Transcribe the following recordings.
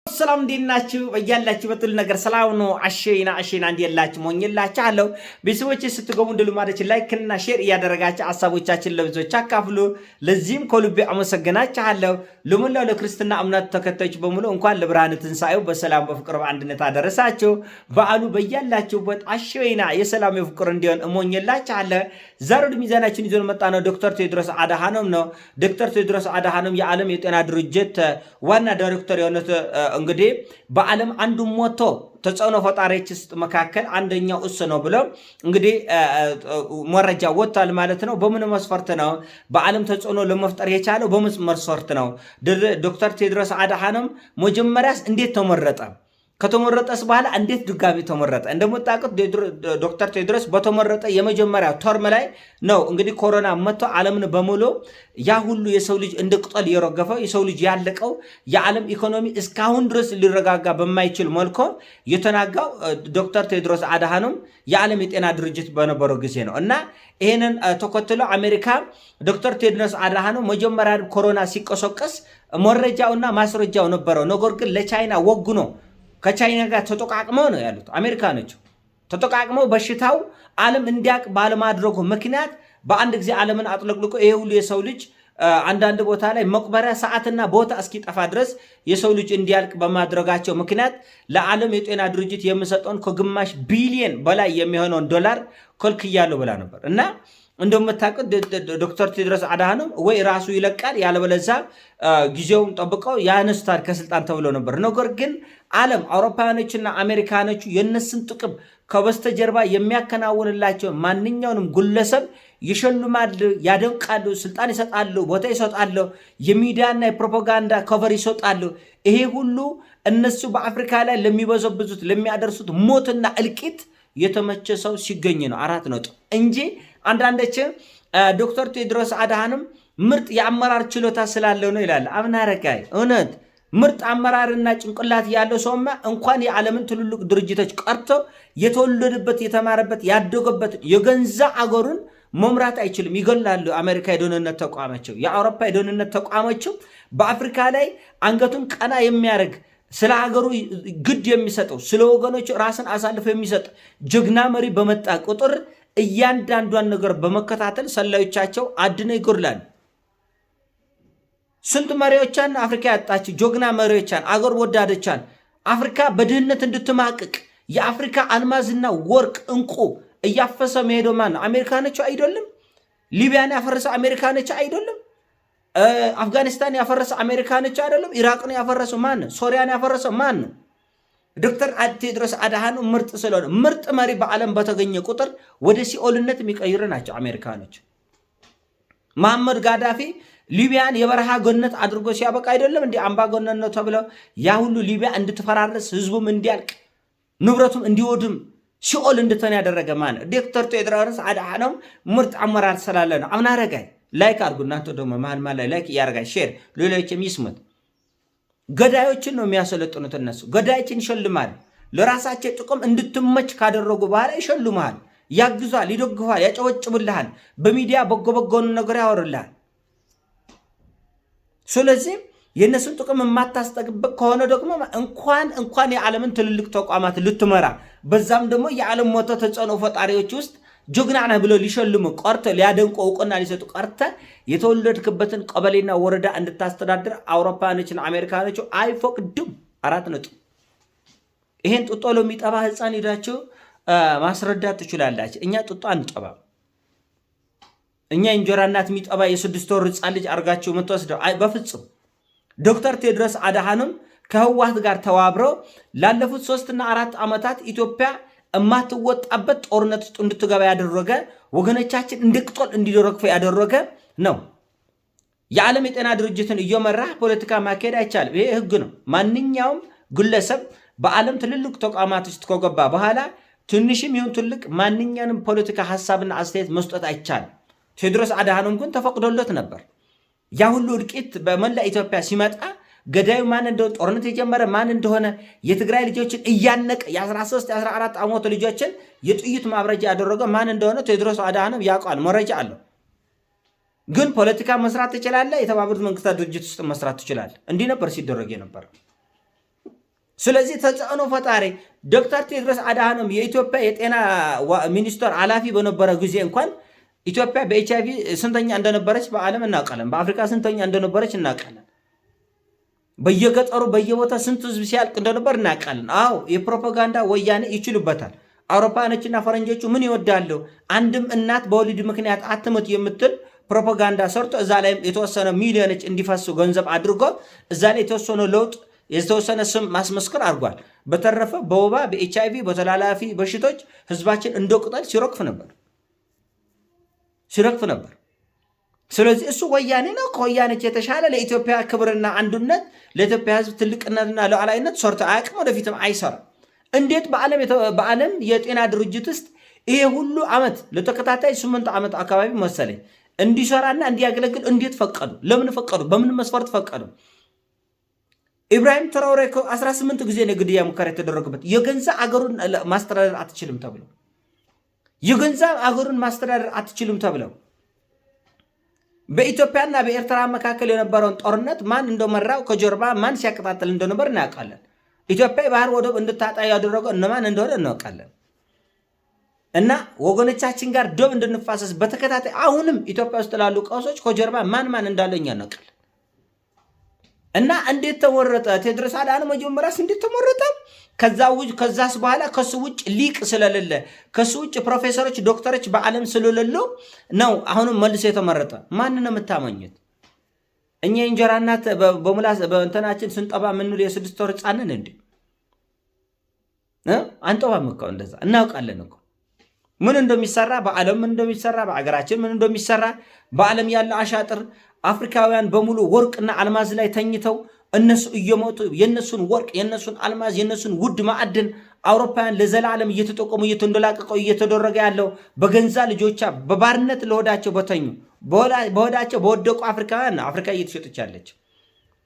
ሰላም እንዲናችሁ በያላችሁ በጥል ነገር ሰላም ነው። አሸይና እንዲላችሁ ሞኝላችኋለሁ። ቤተሰቦች ስትገቡ እንደልማዳች ላይክ እና ሼር እያደረጋችሁ ሐሳቦቻችን ለብዙዎች አካፍሉ። ለዚህም ከልቤ አመሰግናችኋለሁ። ለሞላው ለክርስትና እምነት ተከታዮች በሙሉ እንኳን ለብርሃነ ትንሣኤው በሰላም በፍቅር በአንድነት አደረሳችሁ። በዓሉ በያላችሁበት አሸይና የሰላም የፍቅር እንዲሆን እሞኝላችኋለሁ። ዛሬ ወደ ሚዛናችን ይዞ መጣ ነው ዶክተር ቴድሮስ አድሃኖም ነው። ዶክተር ቴድሮስ አድሃኖም የዓለም የጤና ድርጅት ዋና ዳይሬክተር የሆኑት እንግዲህ በዓለም አንዱ ሞቶ ተጽዕኖ ፈጣሪዎች ውስጥ መካከል አንደኛው እሱ ነው ብለው እንግዲህ መረጃ ወጥቷል ማለት ነው። በምን መስፈርት ነው በዓለም ተጽዕኖ ለመፍጠር የቻለው? በምን መስፈርት ነው? ዶክተር ቴድሮስ አድሃኖም መጀመሪያስ እንዴት ተመረጠ? ከተመረጠስ በኋላ እንዴት ድጋሚ ተመረጠ? እንደምታውቁት ዶክተር ቴድሮስ በተመረጠ የመጀመሪያ ተርም ላይ ነው እንግዲህ ኮሮና መጥቶ ዓለምን በሙሉ ያ ሁሉ የሰው ልጅ እንደ ቅጠል የረገፈው የሰው ልጅ ያለቀው የዓለም ኢኮኖሚ እስካሁን ድረስ ሊረጋጋ በማይችል መልኩ የተናጋው ዶክተር ቴድሮስ አድሃኖም የዓለም የጤና ድርጅት በነበረው ጊዜ ነው እና ይህንን ተከትሎ አሜሪካ ዶክተር ቴድሮስ አድሃኖም መጀመሪያ ኮሮና ሲቀሰቀስ መረጃውና ማስረጃው ነበረው። ነገር ግን ለቻይና ወጉ ነው ከቻይና ጋር ተጠቃቅመው ነው ያሉት አሜሪካኖች። ተጠቃቅመው በሽታው ዓለም እንዲያቅ ባለማድረጉ ምክንያት በአንድ ጊዜ ዓለምን አጥለቅልቆ ይሄ ሁሉ የሰው ልጅ አንዳንድ ቦታ ላይ መቅበሪያ ሰዓትና ቦታ እስኪጠፋ ድረስ የሰው ልጅ እንዲያልቅ በማድረጋቸው ምክንያት ለዓለም የጤና ድርጅት የሚሰጠውን ከግማሽ ቢሊየን በላይ የሚሆነውን ዶላር ከልክያለሁ ብላ ነበር እና እንደምታውቁት ዶክተር ቴድሮስ አድሃኖም ወይ ራሱ ይለቃል ያለበለዚያ ጊዜውን ጠብቀው ያነሱታል ከስልጣን ተብሎ ነበር። ነገር ግን ዓለም አውሮፓውያኖችና አሜሪካኖቹ የነሱን ጥቅም ከበስተጀርባ የሚያከናውንላቸው ማንኛውንም ግለሰብ ይሸልማሉ፣ ያደንቃሉ፣ ስልጣን ይሰጣሉ፣ ቦታ ይሰጣሉ፣ የሚዲያና የፕሮፓጋንዳ ከቨር ይሰጣሉ። ይሄ ሁሉ እነሱ በአፍሪካ ላይ ለሚበዘብዙት ለሚያደርሱት ሞትና እልቂት የተመቸ ሰው ሲገኝ ነው 4 ነጥብ እንጂ አንዳንዶች ዶክተር ቴድሮስ አድሃኖም ምርጥ የአመራር ችሎታ ስላለው ነው ይላል። አብናረጋይ እውነት ምርጥ አመራርና ጭንቅላት ያለው ሰውማ እንኳን የዓለምን ትልልቅ ድርጅቶች ቀርቶ የተወለደበት የተማረበት ያደገበት የገንዛ አገሩን መምራት አይችልም፣ ይገላሉ። አሜሪካ የደህንነት ተቋማቸው፣ የአውሮፓ የደህንነት ተቋማቸው በአፍሪካ ላይ አንገቱን ቀና የሚያደርግ ስለ ሀገሩ ግድ የሚሰጠው ስለ ወገኖቹ ራስን አሳልፎ የሚሰጥ ጀግና መሪ በመጣ ቁጥር እያንዳንዷን ነገር በመከታተል ሰላዮቻቸው አድነው ይጎርላል። ስንት መሪዎቻን አፍሪካ ያጣችው ጀግና መሪዎቻን አገር ወዳዶቻን አፍሪካ በድህነት እንድትማቅቅ የአፍሪካ አልማዝና ወርቅ እንቁ እያፈሰ መሄደው ማን ነው? አሜሪካኖቹ አይደለም? ሊቢያን ያፈረሰ አሜሪካኖቹ አይደለም? አፍጋኒስታን ያፈረሰ አሜሪካኖቹ አይደለም? ኢራቅን ያፈረሰ ማን ነው? ሶሪያን ያፈረሰ ማን ነው? ዶክተር ቴድሮስ አድሃኖም ምርጥ ስለሆነ ምርጥ መሪ በዓለም በተገኘ ቁጥር ወደ ሲኦልነት የሚቀይሩ ናቸው አሜሪካኖች። መሐመድ ጋዳፊ ሊቢያን የበረሃ ገነት አድርጎ ሲያበቃ አይደለም እንዲህ አምባገነን ነው ተብለው ያ ሁሉ ሊቢያ እንድትፈራረስ ህዝቡም እንዲያልቅ ንብረቱም እንዲወድም ሲኦል እንድትሆን ያደረገ ማን ነው? ዶክተር ቴድሮስ አድሃኖም ምርጥ አመራር ስላለ ነው። አምናረጋይ ላይክ አድርጉ። እናንተ ደግሞ መሀል ላይ ላይክ እያደረጋይ ሼር ሌሎችም ይስሙት። ገዳዮችን ነው የሚያሰለጥኑት እነሱ። ገዳዮችን ይሸልማል። ለራሳቸው ጥቅም እንድትመች ካደረጉ በኋላ ይሸልማል፣ ያግዟል፣ ይደግፋል፣ ያጨወጭብልሃል፣ በሚዲያ በጎ ነገር ያወርልሃል። ስለዚህ የእነሱን ጥቅም የማታስጠግበቅ ከሆነ ደግሞ እንኳን የዓለምን ትልልቅ ተቋማት ልትመራ በዛም ደግሞ የዓለም ሞቶ ተጽዕኖ ፈጣሪዎች ውስጥ ጀግና ነህ ብለው ሊሸልሙ ቀርተ ሊያደንቁ እውቅና ሊሰጡ ቀርተ የተወለድክበትን ቀበሌና ወረዳ እንድታስተዳድር አውሮፓኖችና አሜሪካኖች አይፈቅዱም። 4 ነጥብ። ይሄን ጡጦ ለሚጠባ ህፃን ሄዳችሁ ማስረዳት ትችላላችሁ። እኛ ጡጦ አንጠባም። እኛ እንጀራ እናት የሚጠባ የ6 ወር ህፃን ልጅ አርጋችሁ የምትወስደው በፍጹም። ዶክተር ቴድሮስ አድሃኖም ከህወሓት ጋር ተዋብረው ላለፉት 3 እና 4 ዓመታት ኢትዮጵያ እማትወጣበት ጦርነት ውስጥ እንድትገባ ያደረገ ወገኖቻችን እንደ ቅጠል እንዲረግፉ ያደረገ ነው። የዓለም የጤና ድርጅትን እየመራ ፖለቲካ ማካሄድ አይቻልም። ይሄ ህግ ነው። ማንኛውም ግለሰብ በዓለም ትልልቅ ተቋማት ውስጥ ከገባ በኋላ ትንሽም ይሁን ትልቅ ማንኛውንም ፖለቲካ ሐሳብና አስተያየት መስጠት አይቻልም። ቴድሮስ አድሃኖም ግን ተፈቅዶለት ነበር። ያ ሁሉ እልቂት በመላ ኢትዮጵያ ሲመጣ ገዳዩ ማን እንደሆነ ጦርነት የጀመረ ማን እንደሆነ የትግራይ ልጆችን እያነቀ የ13 የ14 ዓመት ልጆችን የጥይት ማብረጃ ያደረገ ማን እንደሆነ ቴድሮስ አድሃኖም ያውቃል፣ መረጃ አለው። ግን ፖለቲካ መስራት ትችላለህ፣ የተባበሩት መንግስታት ድርጅት ውስጥ መስራት ትችላለህ። እንዲህ ነበር ሲደረግ የነበረ። ስለዚህ ተጽዕኖ ፈጣሪ ዶክተር ቴድሮስ አድሃኖም የኢትዮጵያ የጤና ሚኒስትር ኃላፊ በነበረ ጊዜ እንኳን ኢትዮጵያ በኤችአይቪ ስንተኛ እንደነበረች በዓለም እናውቃለን። በአፍሪካ ስንተኛ እንደነበረች እናውቃለን። በየገጠሩ በየቦታ ስንት ህዝብ ሲያልቅ እንደነበር እናውቃለን። አዎ የፕሮፓጋንዳ ወያኔ ይችሉበታል። አውሮፓኖችና ፈረንጆቹ ምን ይወዳሉ? አንድም እናት በወሊድ ምክንያት አትሞት የምትል ፕሮፓጋንዳ ሰርቶ እዛ ላይ የተወሰነ ሚሊዮኖች እንዲፈሱ ገንዘብ አድርጎ እዛ ላይ የተወሰነ ለውጥ የተወሰነ ስም ማስመስከር አድርጓል። በተረፈ በወባ በኤችአይቪ በተላላፊ በሽቶች ህዝባችን እንደ ቅጠል ሲረግፍ ነበር። ስለዚህ እሱ ወያኔ ነው። ከወያኔች የተሻለ ለኢትዮጵያ ክብርና አንድነት ለኢትዮጵያ ህዝብ ትልቅነትና ሉዓላዊነት ሰርቶ አያውቅም፣ ወደፊትም አይሰራም። እንዴት በዓለም የጤና ድርጅት ውስጥ ይሄ ሁሉ ዓመት ለተከታታይ 8 ዓመት አካባቢ መሰለኝ እንዲሰራና እንዲያገለግል እንዴት ፈቀዱ? ለምን ፈቀዱ? በምን መስፈርት ፈቀዱ? ኢብራሂም ትራኦሬ 18 ጊዜ ነው ግድያ ሙከራ የተደረገበት። የገንዛ አገሩን ማስተዳደር አትችልም ተብለው በኢትዮጵያና በኤርትራ መካከል የነበረውን ጦርነት ማን እንደመራው ከጀርባ ማን ሲያከታተል እንደነበር እናውቃለን። ኢትዮጵያ የባህር ወደብ እንድታጣ ያደረገው እነማን እንደሆነ እናውቃለን። እና ወገኖቻችን ጋር ደም እንድንፋሰስ በተከታታይ አሁንም ኢትዮጵያ ውስጥ ላሉ ቀውሶች ከጀርባ ማን እንዳለ እኛ እናውቃለን። እና እንዴት ተመረጠ? ቴድሮስ አድሃኖም መጀመሪያስ እንዴት ተመረጠ? ከዛስ በኋላ ከሱ ውጭ ሊቅ ስለሌለ ከሱ ውጭ ፕሮፌሰሮች ዶክተሮች በዓለም ስለሌሉ ነው አሁንም መልሶ የተመረጠ። ማንን ነው የምታመኙት? እኛ እንጀራ እናት በሙላስ በእንተናችን ስንጠባ ምንሉ የ6 ወር ህፃንን እንዴ አንጠባም እኮ እንደዛ እናውቃለን እኮ ምን እንደሚሰራ በዓለም ምን እንደሚሰራ በአገራችን ምን እንደሚሰራ በዓለም ያለ አሻጥር አፍሪካውያን በሙሉ ወርቅና አልማዝ ላይ ተኝተው እነሱ እየሞቱ የነሱን ወርቅ የነሱን አልማዝ የነሱን ውድ ማዕድን አውሮፓውያን ለዘላለም እየተጠቀሙ እየተንደላቀቀው እየተደረገ ያለው በገንዛ ልጆቻ በባርነት ለሆዳቸው በተኙ በሆዳቸው በወደቁ አፍሪካውያን አፍሪካ እየተሸጠች ያለች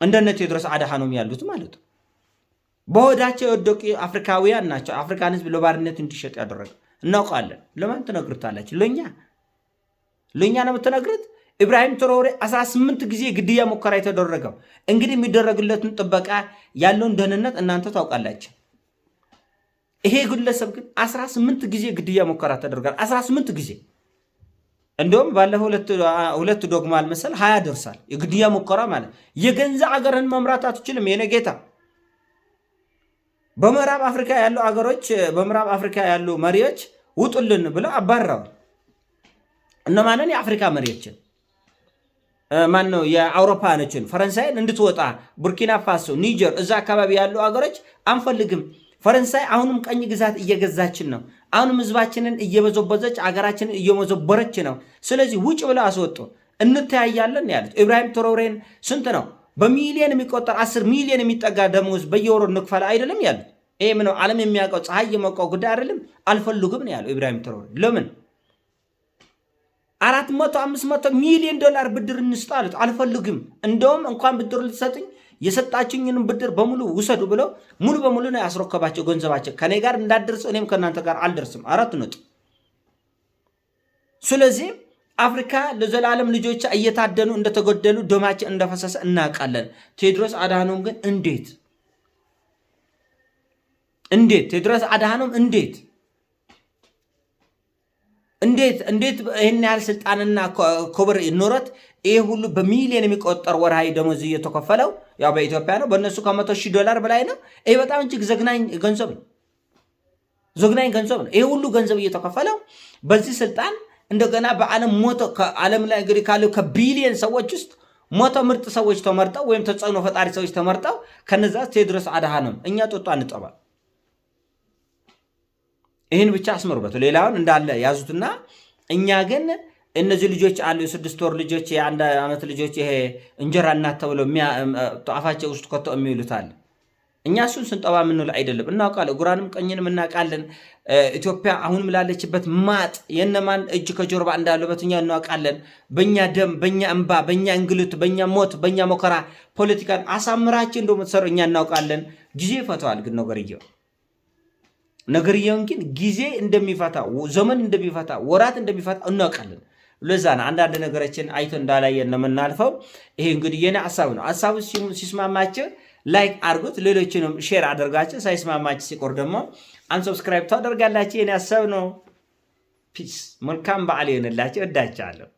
እንደነ ቴድሮስ አድሃኖም ያሉት ማለት ነው። በሆዳቸው የወደቁ አፍሪካውያን ናቸው አፍሪካን ህዝብ ለባርነት እንዲሸጥ ያደረገ እናውቃለን። ለማን ትነግሩታላችሁ? ለኛ ነው የምትነግሩት? ኢብራሂም ትራኦሬ 18 ጊዜ ግድያ ሙከራ የተደረገው እንግዲህ የሚደረግለትን ጥበቃ ያለውን ደህንነት እናንተ ታውቃላችሁ። ይሄ ግለሰብ ግን 18 ጊዜ ግድያ ሙከራ ተደርጓል። 18 ጊዜ እንደውም ባለፈው ሁለት ዶግማል መሰል 20 ደርሳል። የግድያ ሙከራ ማለት የገንዛ አገርን መምራት አትችልም የኔ ጌታ። በምዕራብ አፍሪካ ያሉ አገሮች በምዕራብ አፍሪካ ያሉ መሪዎች ውጡልን ብለው አባረዋል። እነማንን? የአፍሪካ መሪዎችን ማን ነው? የአውሮፓኖችን ፈረንሳይን እንድትወጣ ቡርኪና ፋሶ፣ ኒጀር እዛ አካባቢ ያሉ አገሮች አንፈልግም። ፈረንሳይ አሁንም ቀኝ ግዛት እየገዛችን ነው። አሁንም ህዝባችንን እየበዘበዘች አገራችንን እየመዘበረች ነው። ስለዚህ ውጭ ብለው አስወጡ፣ እንተያያለን ያሉት። ኢብራሂም ትራኦሬን ስንት ነው? በሚሊዮን የሚቆጠር 10 ሚሊዮን የሚጠጋ ደሞዝ በየወሩ እንክፈል አይደለም ያሉት። ይሄ ምነው ዓለም የሚያውቀው ፀሐይ የሞቀው ጉዳይ አይደለም። አልፈልጉም ነው ያለው ኢብራሂም ትራኦሬ። ለምን 400-500 ሚሊዮን ዶላር ብድር እንስጥ አሉት። አልፈልግም፣ እንደውም እንኳን ብድር ልትሰጥኝ የሰጣችሁኝን ብድር በሙሉ ውሰዱ ብለው ሙሉ በሙሉ ነው ያስረከባቸው ገንዘባቸው። ከኔ ጋር እንዳደርሰው እኔም ከእናንተ ጋር አልደርስም። 4 ነጥብ። ስለዚህ አፍሪካ ለዘላለም ልጆቿ እየታደኑ እንደተጎደሉ ደማቸው እንደፈሰሰ እናውቃለን። ቴድሮስ አድሃኖም ግን እንዴት ቴድሮስ አድሃኖም እንዴት ይህን ያህል ስልጣንና ክብር ኖረት ይሄ ሁሉ በሚሊዮን የሚቆጠር ወርሃዊ ደሞዝ እየተከፈለው ያው በኢትዮጵያ ነው በእነሱ $100,000 በላይ ነው። ይሄ በጣም እጅግ ዘግናኝ ገንዘብ ነው። ይሄ ሁሉ ገንዘብ እየተከፈለው በዚህ ስልጣን እንደገና በዓለም ከዓለም ላይ እንግዲህ ካለው ከቢሊየን ሰዎች ውስጥ ሞቶ ምርጥ ሰዎች ተመርጠው ወይም ተጽዕኖ ፈጣሪ ሰዎች ተመርጠው ከነዛ ቴድሮስ አድሃኖም እኛ ጦጣ እንጠባ። ይህን ብቻ አስመሩበት፣ ሌላውን እንዳለ ያዙትና እኛ ግን እነዚህ ልጆች አሉ የ6 ወር ልጆች የ1 ዓመት ልጆች ይሄ እንጀራ እናት ተብለው አፋቸው ውስጥ ከተው የሚውሉት አለ። እኛ እሱን ስንጠባ ምንል አይደለም፣ እናውቃለን። ጉራንም ቀኝንም እናውቃለን። ኢትዮጵያ አሁንም ላለችበት ማጥ የነማን እጅ ከጀርባ እንዳለበት እኛ እናውቃለን። በእኛ ደም፣ በእኛ እንባ፣ በእኛ እንግልት፣ በእኛ ሞት፣ በእኛ መከራ ፖለቲካን አሳምራችን እንደምትሰሩ እኛ እናውቃለን። ጊዜ ይፈታዋል። ግን ነገርየውን ግን ጊዜ እንደሚፈታ ዘመን እንደሚፈታ ወራት እንደሚፈታ እናውቃለን። ለዛ ነው አንዳንድ ነገሮችን አይቶ እንዳላየን ነው የምናልፈው። ይሄ እንግዲህ የኔ ሐሳብ ነው። ሐሳቡ ሲስማማችሁ ላይክ አድርጉት፣ ሌሎችንም ሼር አድርጋችሁ፣ ሳይስማማችሁ ሲቆር ደግሞ አንሰብስክራይብ ታደርጋላችሁ። የኔ ሀሳብ ነው። ፒስ። መልካም በዓል ይሆንላችሁ። እወዳችኋለሁ።